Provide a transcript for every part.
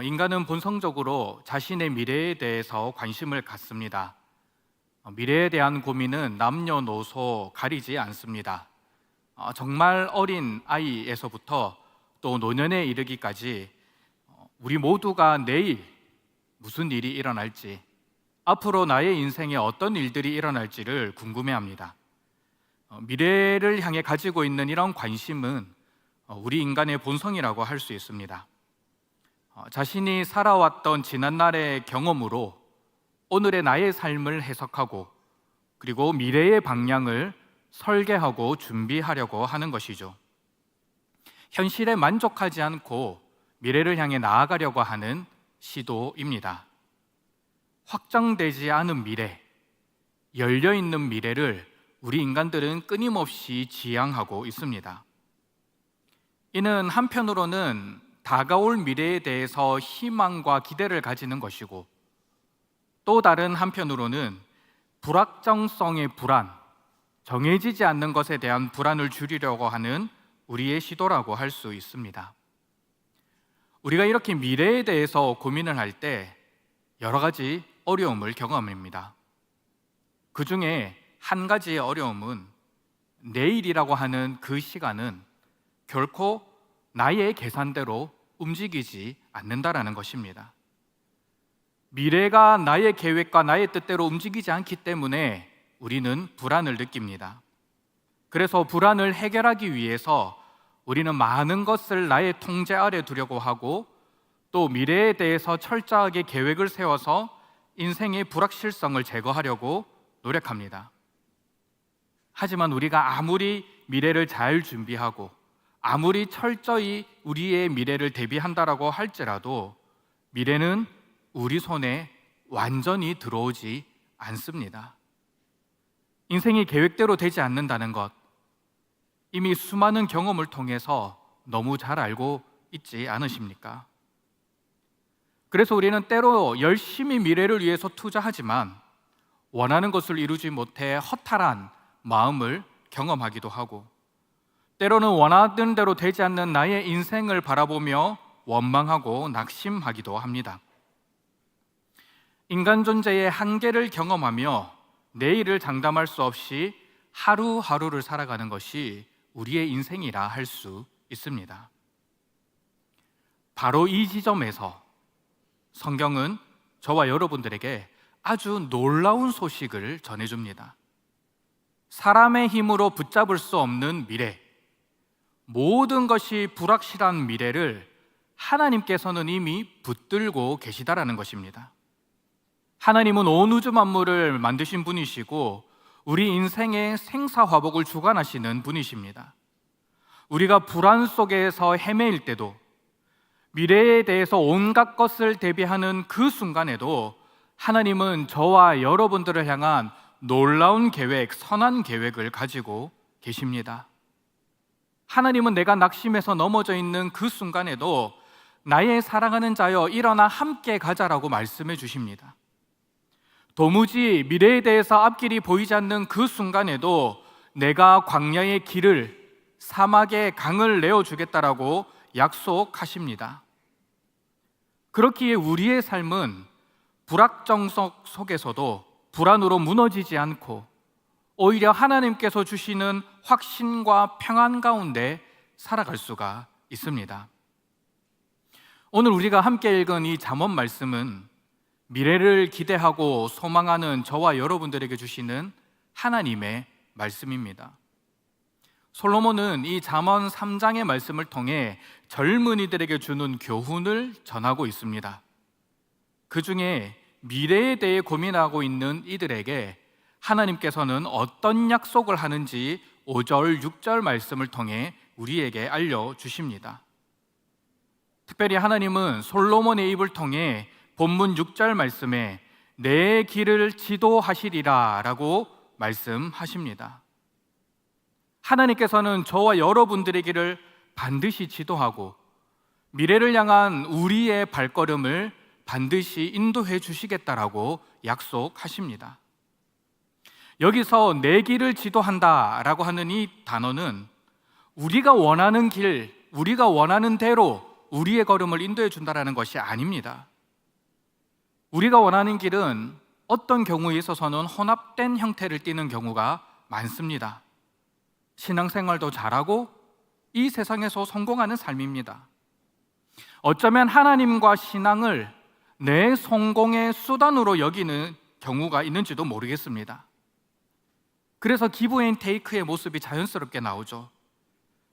인간은 본성적으로 자신의 미래에 대해서 관심을 갖습니다. 미래에 대한 고민은 남녀노소 가리지 않습니다. 정말 어린 아이에서부터 또 노년에 이르기까지 우리 모두가 내일 무슨 일이 일어날지, 앞으로 나의 인생에 어떤 일들이 일어날지를 궁금해합니다. 미래를 향해 가지고 있는 이런 관심은 우리 인간의 본성이라고 할 수 있습니다. 자신이 살아왔던 지난날의 경험으로 오늘의 나의 삶을 해석하고 그리고 미래의 방향을 설계하고 준비하려고 하는 것이죠. 현실에 만족하지 않고 미래를 향해 나아가려고 하는 시도입니다. 확정되지 않은 미래, 열려있는 미래를 우리 인간들은 끊임없이 지향하고 있습니다. 이는 한편으로는 다가올 미래에 대해서 희망과 기대를 가지는 것이고, 또 다른 한편으로는 불확정성의 불안, 정해지지 않는 것에 대한 불안을 줄이려고 하는 우리의 시도라고 할 수 있습니다. 우리가 이렇게 미래에 대해서 고민을 할 때 여러 가지 어려움을 경험합니다. 그 중에 한 가지의 어려움은 내일이라고 하는 그 시간은 결코 나의 계산대로 움직이지 않는다라는 것입니다. 미래가 나의 계획과 나의 뜻대로 움직이지 않기 때문에 우리는 불안을 느낍니다. 그래서 불안을 해결하기 위해서 우리는 많은 것을 나의 통제 아래 두려고 하고, 또 미래에 대해서 철저하게 계획을 세워서 인생의 불확실성을 제거하려고 노력합니다. 하지만 우리가 아무리 미래를 잘 준비하고 아무리 철저히 우리의 미래를 대비한다라고 할지라도 미래는 우리 손에 완전히 들어오지 않습니다. 인생이 계획대로 되지 않는다는 것, 이미 수많은 경험을 통해서 너무 잘 알고 있지 않으십니까? 그래서 우리는 때로 열심히 미래를 위해서 투자하지만 원하는 것을 이루지 못해 허탈한 마음을 경험하기도 하고, 때로는 원하던 대로 되지 않는 나의 인생을 바라보며 원망하고 낙심하기도 합니다. 인간 존재의 한계를 경험하며 내일을 장담할 수 없이 하루하루를 살아가는 것이 우리의 인생이라 할 수 있습니다. 바로 이 지점에서 성경은 저와 여러분들에게 아주 놀라운 소식을 전해줍니다. 사람의 힘으로 붙잡을 수 없는 미래, 모든 것이 불확실한 미래를 하나님께서는 이미 붙들고 계시다라는 것입니다. 하나님은 온 우주 만물을 만드신 분이시고 우리 인생의 생사화복을 주관하시는 분이십니다. 우리가 불안 속에서 헤매일 때도, 미래에 대해서 온갖 것을 대비하는 그 순간에도 하나님은 저와 여러분들을 향한 놀라운 계획, 선한 계획을 가지고 계십니다. 하나님은 내가 낙심해서 넘어져 있는 그 순간에도 나의 사랑하는 자여 일어나 함께 가자라고 말씀해 주십니다. 도무지 미래에 대해서 앞길이 보이지 않는 그 순간에도 내가 광야의 길을, 사막의 강을 내어주겠다라고 약속하십니다. 그렇기에 우리의 삶은 불확정성 속에서도 불안으로 무너지지 않고 오히려 하나님께서 주시는 확신과 평안 가운데 살아갈 수가 있습니다. 오늘 우리가 함께 읽은 이 잠언 말씀은 미래를 기대하고 소망하는 저와 여러분들에게 주시는 하나님의 말씀입니다. 솔로몬은 이 잠언 3장의 말씀을 통해 젊은이들에게 주는 교훈을 전하고 있습니다. 그 중에 미래에 대해 고민하고 있는 이들에게 하나님께서는 어떤 약속을 하는지 5절, 6절 말씀을 통해 우리에게 알려주십니다. 특별히 하나님은 솔로몬의 입을 통해 본문 6절 말씀에 내 길을 지도하시리라 라고 말씀하십니다. 하나님께서는 저와 여러분들의 길을 반드시 지도하고 미래를 향한 우리의 발걸음을 반드시 인도해 주시겠다라고 약속하십니다. 여기서 내 길을 지도한다라고 하는 이 단어는 우리가 원하는 길, 우리가 원하는 대로 우리의 걸음을 인도해 준다라는 것이 아닙니다. 우리가 원하는 길은 어떤 경우에 있어서는 혼합된 형태를 띠는 경우가 많습니다. 신앙생활도 잘하고 이 세상에서 성공하는 삶입니다. 어쩌면 하나님과 신앙을 내 성공의 수단으로 여기는 경우가 있는지도 모르겠습니다. 그래서 기브 앤 테이크의 모습이 자연스럽게 나오죠.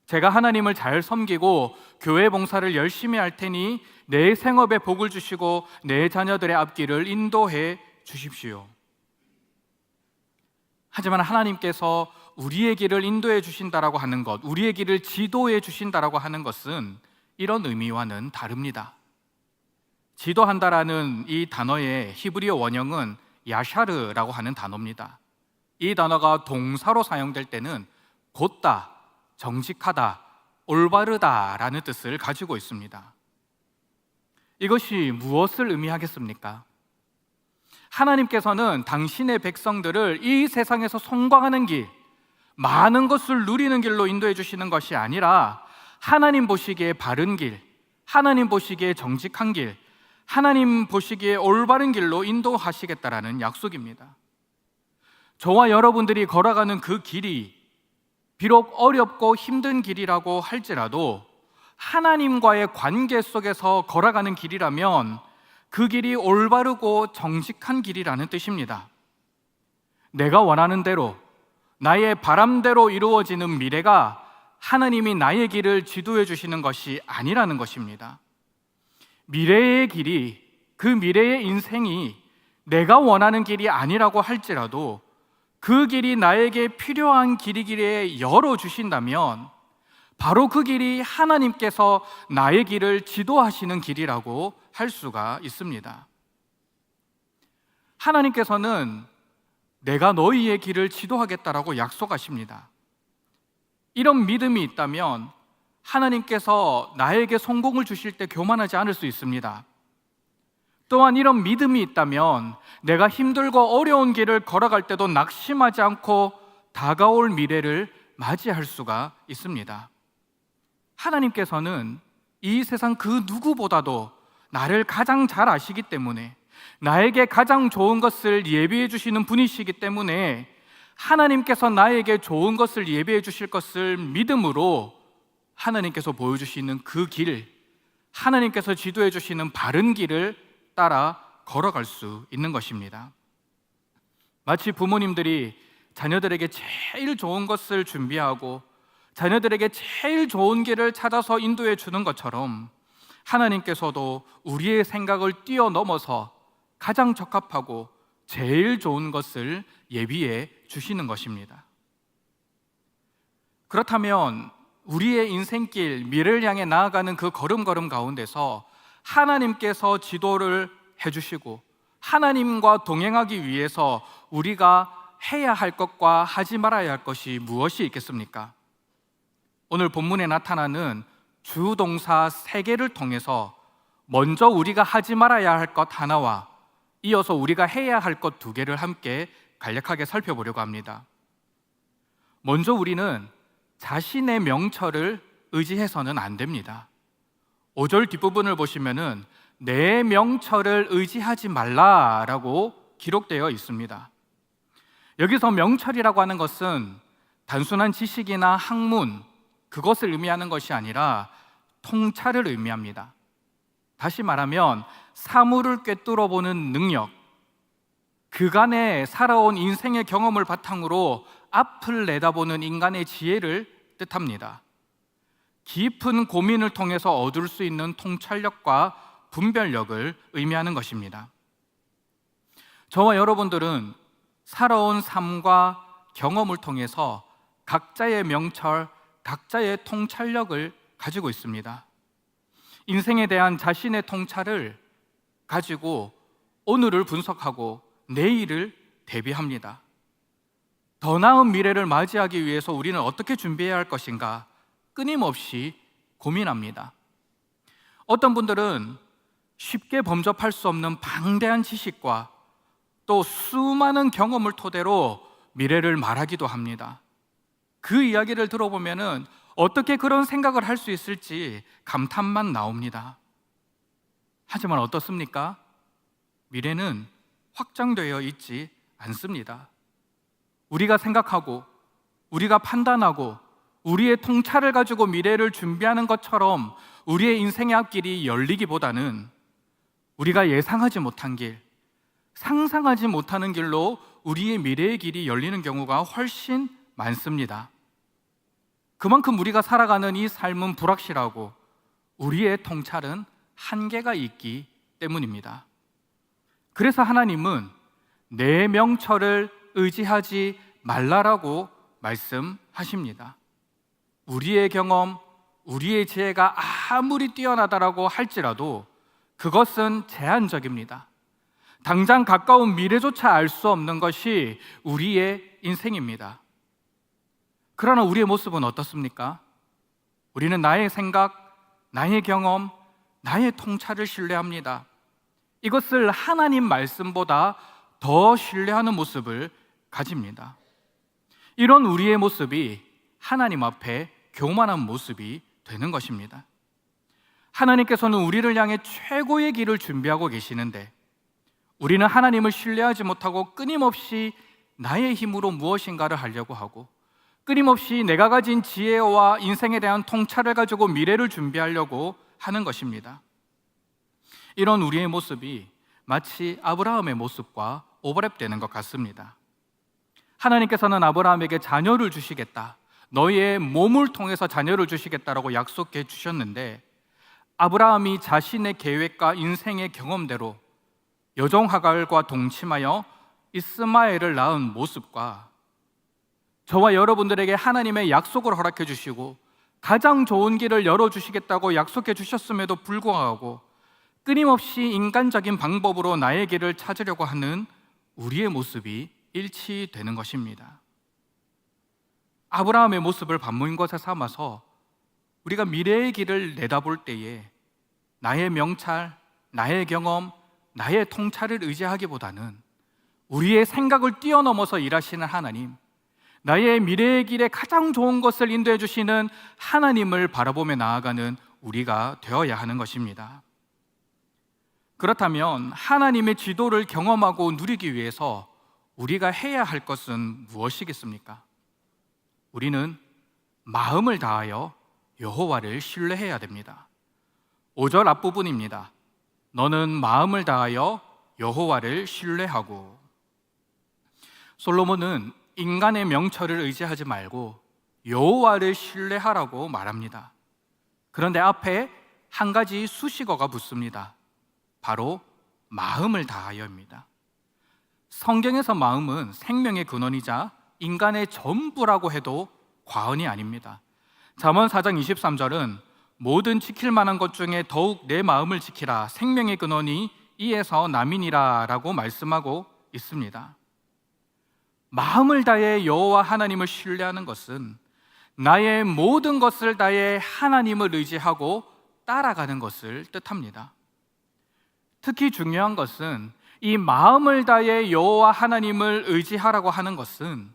제가 하나님을 잘 섬기고 교회 봉사를 열심히 할 테니 내 생업에 복을 주시고 내 자녀들의 앞길을 인도해 주십시오. 하지만 하나님께서 우리의 길을 인도해 주신다라고 하는 것, 우리의 길을 지도해 주신다라고 하는 것은 이런 의미와는 다릅니다. 지도한다라는 이 단어의 히브리어 원형은 야샤르라고 하는 단어입니다. 이 단어가 동사로 사용될 때는 곧다, 정직하다, 올바르다라는 뜻을 가지고 있습니다. 이것이 무엇을 의미하겠습니까? 하나님께서는 당신의 백성들을 이 세상에서 성공하는 길, 많은 것을 누리는 길로 인도해 주시는 것이 아니라 하나님 보시기에 바른 길, 하나님 보시기에 정직한 길, 하나님 보시기에 올바른 길로 인도하시겠다라는 약속입니다. 저와 여러분들이 걸어가는 그 길이 비록 어렵고 힘든 길이라고 할지라도 하나님과의 관계 속에서 걸어가는 길이라면 그 길이 올바르고 정직한 길이라는 뜻입니다. 내가 원하는 대로, 나의 바람대로 이루어지는 미래가 하나님이 나의 길을 지도해 주시는 것이 아니라는 것입니다. 미래의 길이, 그 미래의 인생이 내가 원하는 길이 아니라고 할지라도 그 길이 나에게 필요한 길이기에 열어주신다면 바로 그 길이 하나님께서 나의 길을 지도하시는 길이라고 할 수가 있습니다. 하나님께서는 내가 너희의 길을 지도하겠다라고 약속하십니다. 이런 믿음이 있다면 하나님께서 나에게 성공을 주실 때 교만하지 않을 수 있습니다. 또한 이런 믿음이 있다면 내가 힘들고 어려운 길을 걸어갈 때도 낙심하지 않고 다가올 미래를 맞이할 수가 있습니다. 하나님께서는 이 세상 그 누구보다도 나를 가장 잘 아시기 때문에, 나에게 가장 좋은 것을 예비해 주시는 분이시기 때문에 하나님께서 나에게 좋은 것을 예비해 주실 것을 믿음으로 하나님께서 보여주시는 그 길, 하나님께서 지도해 주시는 바른 길을 따라 걸어갈 수 있는 것입니다. 마치 부모님들이 자녀들에게 제일 좋은 것을 준비하고 자녀들에게 제일 좋은 길을 찾아서 인도해 주는 것처럼 하나님께서도 우리의 생각을 뛰어넘어서 가장 적합하고 제일 좋은 것을 예비해 주시는 것입니다. 그렇다면 우리의 인생길, 미래를 향해 나아가는 그 걸음걸음 가운데서 하나님께서 지도를 해주시고 하나님과 동행하기 위해서 우리가 해야 할 것과 하지 말아야 할 것이 무엇이 있겠습니까? 오늘 본문에 나타나는 주동사 3개를 통해서 먼저 우리가 하지 말아야 할 것 하나와 이어서 우리가 해야 할 것 2개를 함께 간략하게 살펴보려고 합니다. 먼저 우리는 자신의 명철을 의지해서는 안 됩니다. 5절 뒷부분을 보시면은 내 명철을 의지하지 말라라고 기록되어 있습니다. 여기서 명철이라고 하는 것은 단순한 지식이나 학문, 그것을 의미하는 것이 아니라 통찰을 의미합니다. 다시 말하면 사물을 꿰뚫어 보는 능력, 그간의 살아온 인생의 경험을 바탕으로 앞을 내다보는 인간의 지혜를 뜻합니다. 깊은 고민을 통해서 얻을 수 있는 통찰력과 분별력을 의미하는 것입니다. 저와 여러분들은 살아온 삶과 경험을 통해서 각자의 명철, 각자의 통찰력을 가지고 있습니다. 인생에 대한 자신의 통찰을 가지고 오늘을 분석하고 내일을 대비합니다. 더 나은 미래를 맞이하기 위해서 우리는 어떻게 준비해야 할 것인가 끊임없이 고민합니다. 어떤 분들은 쉽게 범접할 수 없는 방대한 지식과 또 수많은 경험을 토대로 미래를 말하기도 합니다. 그 이야기를 들어보면은 어떻게 그런 생각을 할 수 있을지 감탄만 나옵니다. 하지만 어떻습니까? 미래는 확정되어 있지 않습니다. 우리가 생각하고 우리가 판단하고 우리의 통찰을 가지고 미래를 준비하는 것처럼 우리의 인생의 앞길이 열리기보다는 우리가 예상하지 못한 길, 상상하지 못하는 길로 우리의 미래의 길이 열리는 경우가 훨씬 많습니다. 그만큼 우리가 살아가는 이 삶은 불확실하고 우리의 통찰은 한계가 있기 때문입니다. 그래서 하나님은 내 명철을 의지하지 말라라고 말씀하십니다. 우리의 경험, 우리의 지혜가 아무리 뛰어나다라고 할지라도 그것은 제한적입니다. 당장 가까운 미래조차 알 수 없는 것이 우리의 인생입니다. 그러나 우리의 모습은 어떻습니까? 우리는 나의 생각, 나의 경험, 나의 통찰을 신뢰합니다. 이것을 하나님 말씀보다 더 신뢰하는 모습을 가집니다. 이런 우리의 모습이 하나님 앞에 교만한 모습이 되는 것입니다. 하나님께서는 우리를 향해 최고의 길을 준비하고 계시는데 우리는 하나님을 신뢰하지 못하고 끊임없이 나의 힘으로 무엇인가를 하려고 하고 끊임없이 내가 가진 지혜와 인생에 대한 통찰을 가지고 미래를 준비하려고 하는 것입니다. 이런 우리의 모습이 마치 아브라함의 모습과 오버랩되는 것 같습니다. 하나님께서는 아브라함에게 자녀를 주시겠다, 너희의 몸을 통해서 자녀를 주시겠다라고 약속해 주셨는데 아브라함이 자신의 계획과 인생의 경험대로 여종 하갈과 동침하여 이스마엘을 낳은 모습과 저와 여러분들에게 하나님의 약속을 허락해 주시고 가장 좋은 길을 열어주시겠다고 약속해 주셨음에도 불구하고 끊임없이 인간적인 방법으로 나의 길을 찾으려고 하는 우리의 모습이 일치되는 것입니다. 아브라함의 모습을 반모인것에 삼아서 우리가 미래의 길을 내다볼 때에 나의 명찰, 나의 경험, 나의 통찰을 의지하기보다는 우리의 생각을 뛰어넘어서 일하시는 하나님, 나의 미래의 길에 가장 좋은 것을 인도해 주시는 하나님을 바라보며 나아가는 우리가 되어야 하는 것입니다. 그렇다면 하나님의 지도를 경험하고 누리기 위해서 우리가 해야 할 것은 무엇이겠습니까? 우리는 마음을 다하여 여호와를 신뢰해야 됩니다. 5절 앞부분입니다. 너는 마음을 다하여 여호와를 신뢰하고. 솔로몬은 인간의 명철을 의지하지 말고 여호와를 신뢰하라고 말합니다. 그런데 앞에 한 가지 수식어가 붙습니다. 바로 마음을 다하여입니다. 성경에서 마음은 생명의 근원이자 인간의 전부라고 해도 과언이 아닙니다. 잠언 4장 23절은 모든 지킬 만한 것 중에 더욱 내 마음을 지키라, 생명의 근원이 이에서 남이니라 라고 말씀하고 있습니다. 마음을 다해 여호와 하나님을 신뢰하는 것은 나의 모든 것을 다해 하나님을 의지하고 따라가는 것을 뜻합니다. 특히 중요한 것은 이 마음을 다해 여호와 하나님을 의지하라고 하는 것은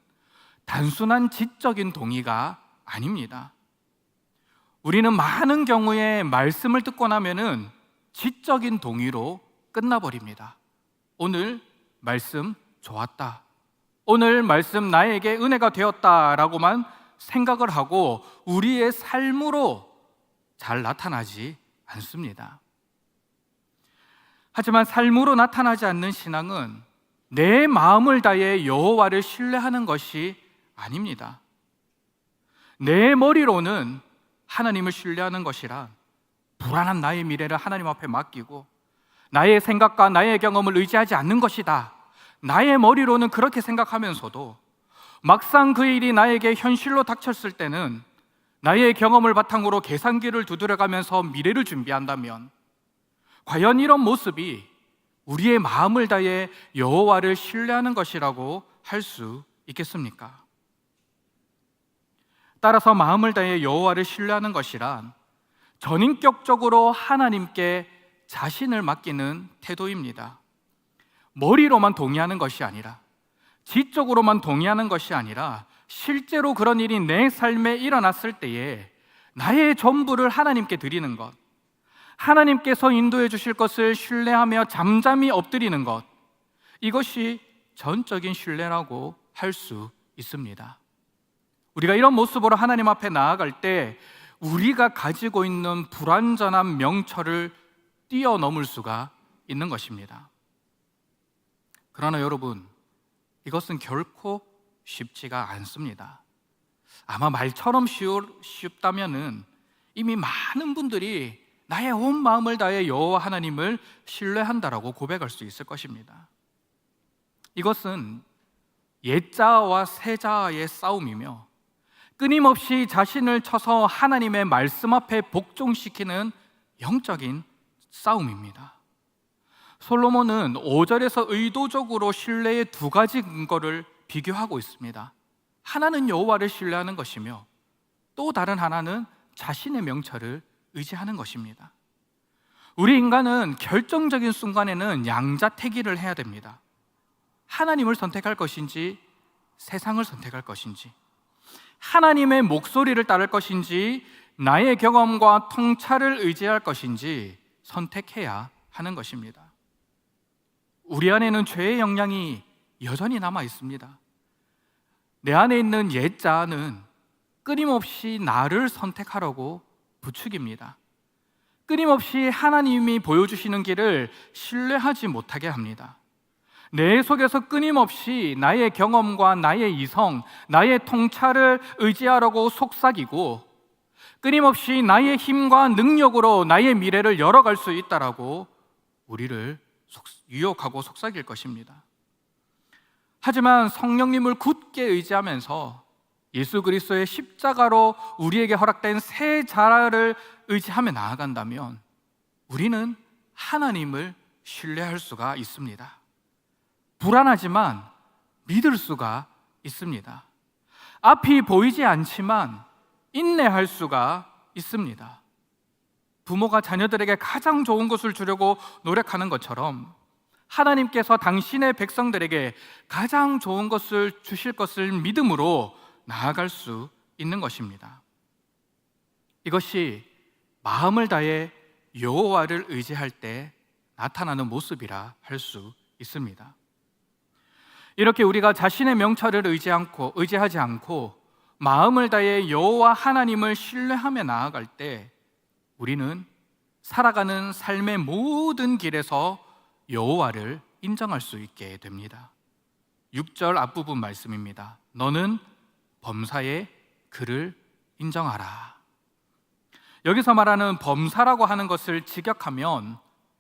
단순한 지적인 동의가 아닙니다. 우리는 많은 경우에 말씀을 듣고 나면은 지적인 동의로 끝나버립니다. 오늘 말씀 좋았다, 오늘 말씀 나에게 은혜가 되었다라고만 생각을 하고 우리의 삶으로 잘 나타나지 않습니다. 하지만 삶으로 나타나지 않는 신앙은 내 마음을 다해 여호와를 신뢰하는 것이 아닙니다. 내 머리로는 하나님을 신뢰하는 것이란 불안한 나의 미래를 하나님 앞에 맡기고 나의 생각과 나의 경험을 의지하지 않는 것이다. 나의 머리로는 그렇게 생각하면서도 막상 그 일이 나에게 현실로 닥쳤을 때는 나의 경험을 바탕으로 계산기를 두드려가면서 미래를 준비한다면 과연 이런 모습이 우리의 마음을 다해 여호와를 신뢰하는 것이라고 할 수 있겠습니까? 따라서 마음을 다해 여호와를 신뢰하는 것이란 전인격적으로 하나님께 자신을 맡기는 태도입니다. 머리로만 동의하는 것이 아니라, 지적으로만 동의하는 것이 아니라 실제로 그런 일이 내 삶에 일어났을 때에 나의 전부를 하나님께 드리는 것, 하나님께서 인도해 주실 것을 신뢰하며 잠잠히 엎드리는 것, 이것이 전적인 신뢰라고 할 수 있습니다. 우리가 이런 모습으로 하나님 앞에 나아갈 때 우리가 가지고 있는 불완전한 명철을 뛰어넘을 수가 있는 것입니다. 그러나 여러분, 이것은 결코 쉽지가 않습니다. 아마 말처럼 쉽다면은 이미 많은 분들이 나의 온 마음을 다해 여호와 하나님을 신뢰한다라고 고백할 수 있을 것입니다. 이것은 옛자와 새자의 싸움이며 끊임없이 자신을 쳐서 하나님의 말씀 앞에 복종시키는 영적인 싸움입니다. 솔로몬은 5절에서 의도적으로 신뢰의 두 가지 근거를 비교하고 있습니다. 하나는 여호와를 신뢰하는 것이며 또 다른 하나는 자신의 명철을 의지하는 것입니다. 우리 인간은 결정적인 순간에는 양자택일을 해야 됩니다. 하나님을 선택할 것인지 세상을 선택할 것인지, 하나님의 목소리를 따를 것인지 나의 경험과 통찰을 의지할 것인지 선택해야 하는 것입니다. 우리 안에는 죄의 영향이 여전히 남아 있습니다. 내 안에 있는 옛자는 끊임없이 나를 선택하려고 부추깁니다. 끊임없이 하나님이 보여주시는 길을 신뢰하지 못하게 합니다. 내 속에서 끊임없이 나의 경험과 나의 이성, 나의 통찰을 의지하려고 속삭이고 끊임없이 나의 힘과 능력으로 나의 미래를 열어갈 수 있다라고 우리를 유혹하고 속삭일 것입니다. 하지만 성령님을 굳게 의지하면서 예수 그리스도의 십자가로 우리에게 허락된 새 자라를 의지하며 나아간다면 우리는 하나님을 신뢰할 수가 있습니다. 불안하지만 믿을 수가 있습니다. 앞이 보이지 않지만 인내할 수가 있습니다. 부모가 자녀들에게 가장 좋은 것을 주려고 노력하는 것처럼 하나님께서 당신의 백성들에게 가장 좋은 것을 주실 것을 믿음으로 나아갈 수 있는 것입니다. 이것이 마음을 다해 여호와를 의지할 때 나타나는 모습이라 할 수 있습니다. 이렇게 우리가 자신의 명철을 의지하지 않고 마음을 다해 여호와 하나님을 신뢰하며 나아갈 때 우리는 살아가는 삶의 모든 길에서 여호와를 인정할 수 있게 됩니다. 6절 앞부분 말씀입니다. 너는 범사의 그를 인정하라. 여기서 말하는 범사라고 하는 것을 직역하면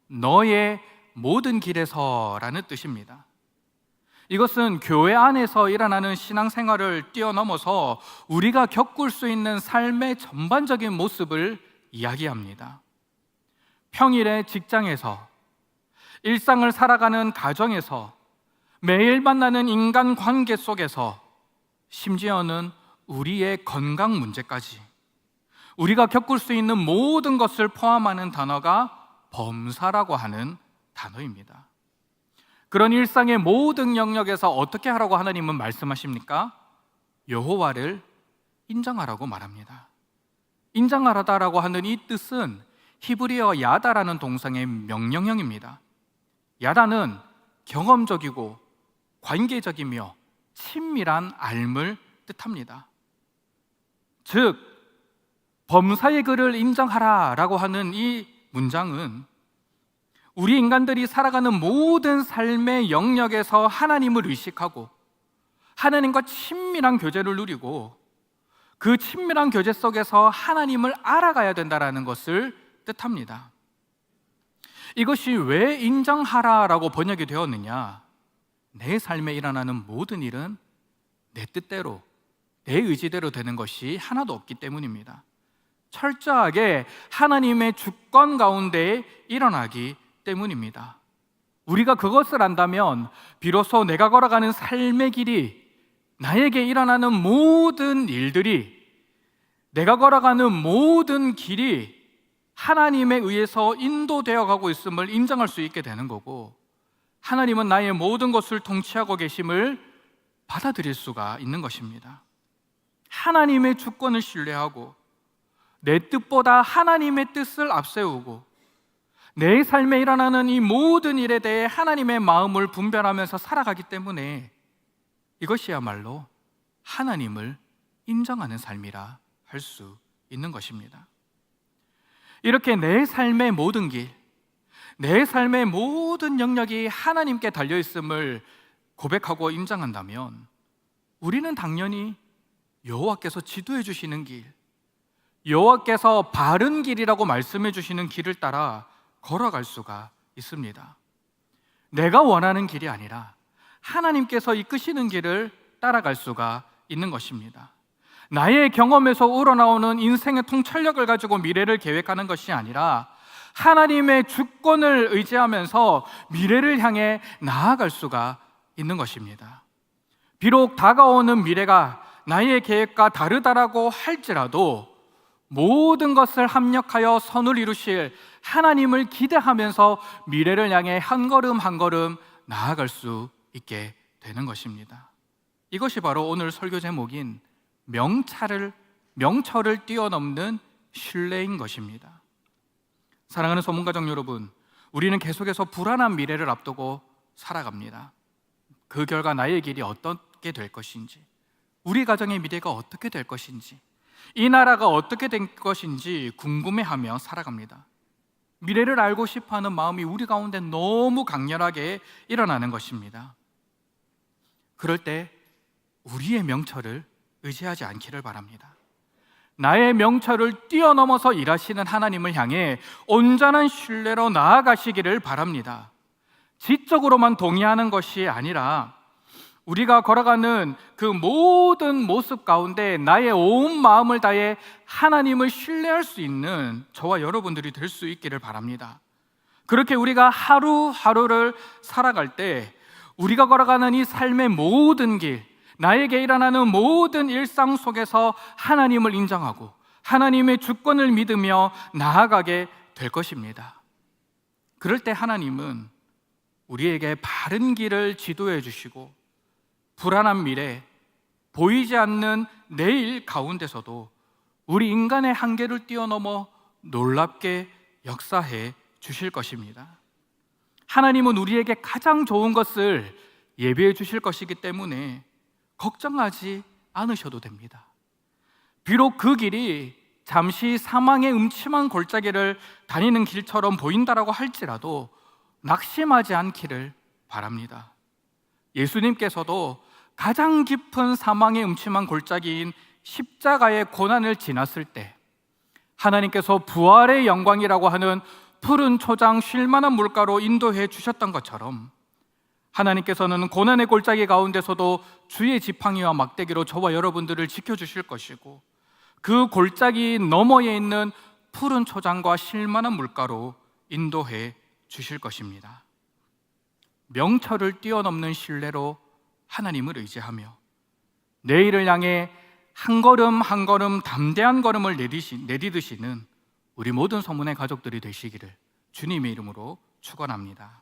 너의 모든 길에서라는 뜻입니다. 이것은 교회 안에서 일어나는 신앙생활을 뛰어넘어서 우리가 겪을 수 있는 삶의 전반적인 모습을 이야기합니다. 평일에 직장에서, 일상을 살아가는 가정에서, 매일 만나는 인간 관계 속에서, 심지어는 우리의 건강 문제까지 우리가 겪을 수 있는 모든 것을 포함하는 단어가 범사라고 하는 단어입니다. 그런 일상의 모든 영역에서 어떻게 하라고 하나님은 말씀하십니까? 여호와를 인정하라고 말합니다. 인정하라고 하는 이 뜻은 히브리어 야다라는 동사의 명령형입니다. 야다는 경험적이고 관계적이며 친밀한 알물 뜻합니다. 즉, 범사의 그를 인정하라라고 하는 이 문장은 우리 인간들이 살아가는 모든 삶의 영역에서 하나님을 의식하고 하나님과 친밀한 교제를 누리고 그 친밀한 교제 속에서 하나님을 알아가야 된다는 것을 뜻합니다. 이것이 왜 인정하라라고 번역이 되었느냐? 내 삶에 일어나는 모든 일은 내 뜻대로, 내 의지대로 되는 것이 하나도 없기 때문입니다. 철저하게 하나님의 주권 가운데 일어나기 때문입니다. 우리가 그것을 안다면 비로소 내가 걸어가는 삶의 길이, 나에게 일어나는 모든 일들이, 내가 걸어가는 모든 길이 하나님에 의해서 인도되어 가고 있음을 인정할 수 있게 되는 거고, 하나님은 나의 모든 것을 통치하고 계심을 받아들일 수가 있는 것입니다. 하나님의 주권을 신뢰하고 내 뜻보다 하나님의 뜻을 앞세우고 내 삶에 일어나는 이 모든 일에 대해 하나님의 마음을 분별하면서 살아가기 때문에 이것이야말로 하나님을 인정하는 삶이라 할 수 있는 것입니다. 이렇게 내 삶의 모든 길, 내 삶의 모든 영역이 하나님께 달려있음을 고백하고 인정한다면 우리는 당연히 여호와께서 지도해 주시는 길, 여호와께서 바른 길이라고 말씀해 주시는 길을 따라 걸어갈 수가 있습니다. 내가 원하는 길이 아니라 하나님께서 이끄시는 길을 따라갈 수가 있는 것입니다. 나의 경험에서 우러나오는 인생의 통찰력을 가지고 미래를 계획하는 것이 아니라 하나님의 주권을 의지하면서 미래를 향해 나아갈 수가 있는 것입니다. 비록 다가오는 미래가 나의 계획과 다르다라고 할지라도 모든 것을 합력하여 선을 이루실 하나님을 기대하면서 미래를 향해 한 걸음 한 걸음 나아갈 수 있게 되는 것입니다. 이것이 바로 오늘 설교 제목인 명철을 뛰어넘는 신뢰인 것입니다. 사랑하는 소문가족 여러분, 우리는 계속해서 불안한 미래를 앞두고 살아갑니다. 그 결과 나의 길이 어떻게 될 것인지, 우리 가정의 미래가 어떻게 될 것인지, 이 나라가 어떻게 될 것인지 궁금해하며 살아갑니다. 미래를 알고 싶어하는 마음이 우리 가운데 너무 강렬하게 일어나는 것입니다. 그럴 때 우리의 명철을 의지하지 않기를 바랍니다. 나의 명철을 뛰어넘어서 일하시는 하나님을 향해 온전한 신뢰로 나아가시기를 바랍니다. 지적으로만 동의하는 것이 아니라 우리가 걸어가는 그 모든 모습 가운데 나의 온 마음을 다해 하나님을 신뢰할 수 있는 저와 여러분들이 될 수 있기를 바랍니다. 그렇게 우리가 하루하루를 살아갈 때 우리가 걸어가는 이 삶의 모든 길, 나에게 일어나는 모든 일상 속에서 하나님을 인정하고 하나님의 주권을 믿으며 나아가게 될 것입니다. 그럴 때 하나님은 우리에게 바른 길을 지도해 주시고 불안한 미래, 보이지 않는 내일 가운데서도 우리 인간의 한계를 뛰어넘어 놀랍게 역사해 주실 것입니다. 하나님은 우리에게 가장 좋은 것을 예비해 주실 것이기 때문에 걱정하지 않으셔도 됩니다. 비록 그 길이 잠시 사망의 음침한 골짜기를 다니는 길처럼 보인다라고 할지라도 낙심하지 않기를 바랍니다. 예수님께서도 가장 깊은 사망의 음침한 골짜기인 십자가의 고난을 지났을 때 하나님께서 부활의 영광이라고 하는 푸른 초장 쉴 만한 물가로 인도해 주셨던 것처럼 하나님께서는 고난의 골짜기 가운데서도 주의 지팡이와 막대기로 저와 여러분들을 지켜주실 것이고 그 골짜기 너머에 있는 푸른 초장과 쉴 만한 물가로 인도해 주실 것입니다. 명철을 뛰어넘는 신뢰로 하나님을 의지하며 내일을 향해 한 걸음 한 걸음 담대한 걸음을 내디드시는 우리 모든 서문의 가족들이 되시기를 주님의 이름으로 축원합니다.